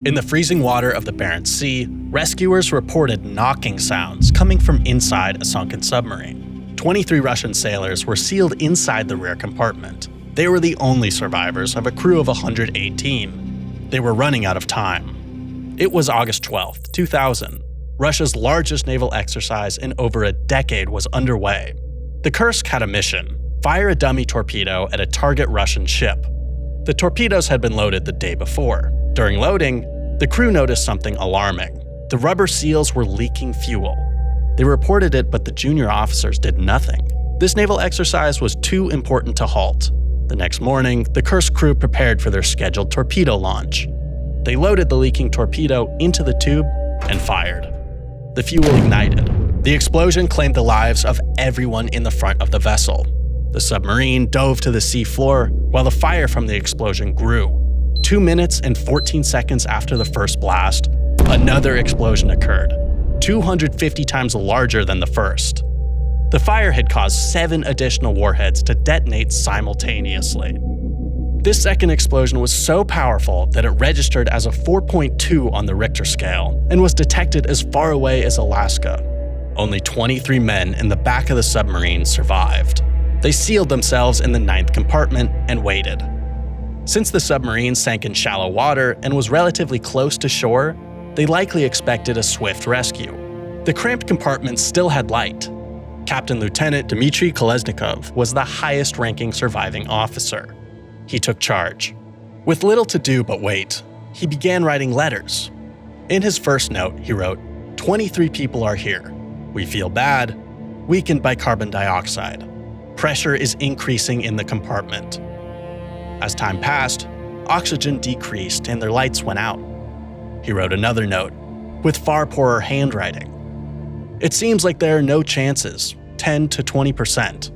In the freezing water of the Barents Sea, rescuers reported knocking sounds coming from inside a sunken submarine. 23 Russian sailors were sealed inside the rear compartment. They were the only survivors of a crew of 118. They were running out of time. It was August 12, 2000. Russia's largest naval exercise in over a decade was underway. The Kursk had a mission: fire a dummy torpedo at a target Russian ship. The torpedoes had been loaded the day before. During loading, the crew noticed something alarming. The rubber seals were leaking fuel. They reported it, but the junior officers did nothing. This naval exercise was too important to halt. The next morning, the Kursk crew prepared for their scheduled torpedo launch. They loaded the leaking torpedo into the tube and fired. The fuel ignited. The explosion claimed the lives of everyone in the front of the vessel. The submarine dove to the sea floor while the fire from the explosion grew. 2 minutes and 14 seconds after the first blast, another explosion occurred, 250 times larger than the first. The fire had caused 7 additional warheads to detonate simultaneously. This second explosion was so powerful that it registered as a 4.2 on the Richter scale and was detected as far away as Alaska. Only 23 men in the back of the submarine survived. They sealed themselves in the 9th compartment and waited. Since the submarine sank in shallow water and was relatively close to shore, they likely expected a swift rescue. The cramped compartment still had light. Captain Lieutenant Dmitry Kolesnikov was the highest-ranking surviving officer. He took charge. With little to do but wait, he began writing letters. In his first note, he wrote, "23 people are here. We feel bad, weakened by carbon dioxide. Pressure is increasing in the compartment." As time passed, oxygen decreased and their lights went out. He wrote another note, with far poorer handwriting. "It seems like there are no chances, 10 to 20%.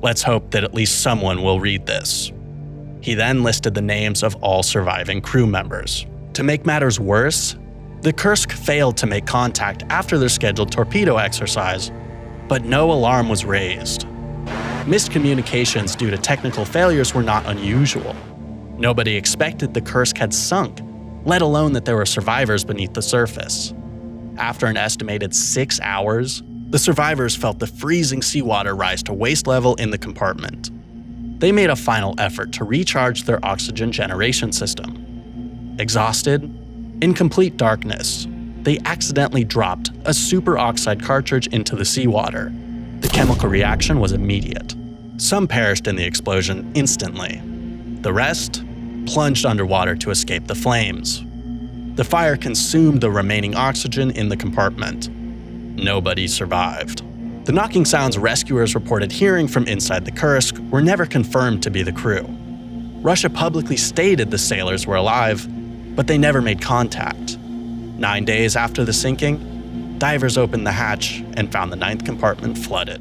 Let's hope that at least someone will read this." He then listed the names of all surviving crew members. To make matters worse, the Kursk failed to make contact after their scheduled torpedo exercise, but no alarm was raised. Missed communications due to technical failures were not unusual. Nobody expected the Kursk had sunk, let alone that there were survivors beneath the surface. After an estimated 6 hours, the survivors felt the freezing seawater rise to waist level in the compartment. They made a final effort to recharge their oxygen generation system. Exhausted, in complete darkness, they accidentally dropped a superoxide cartridge into the seawater. The chemical reaction was immediate. Some perished in the explosion instantly. The rest plunged underwater to escape the flames. The fire consumed the remaining oxygen in the compartment. Nobody survived. The knocking sounds rescuers reported hearing from inside the Kursk were never confirmed to be the crew. Russia publicly stated the sailors were alive, but they never made contact. 9 days after the sinking, divers opened the hatch and found the 9th compartment flooded.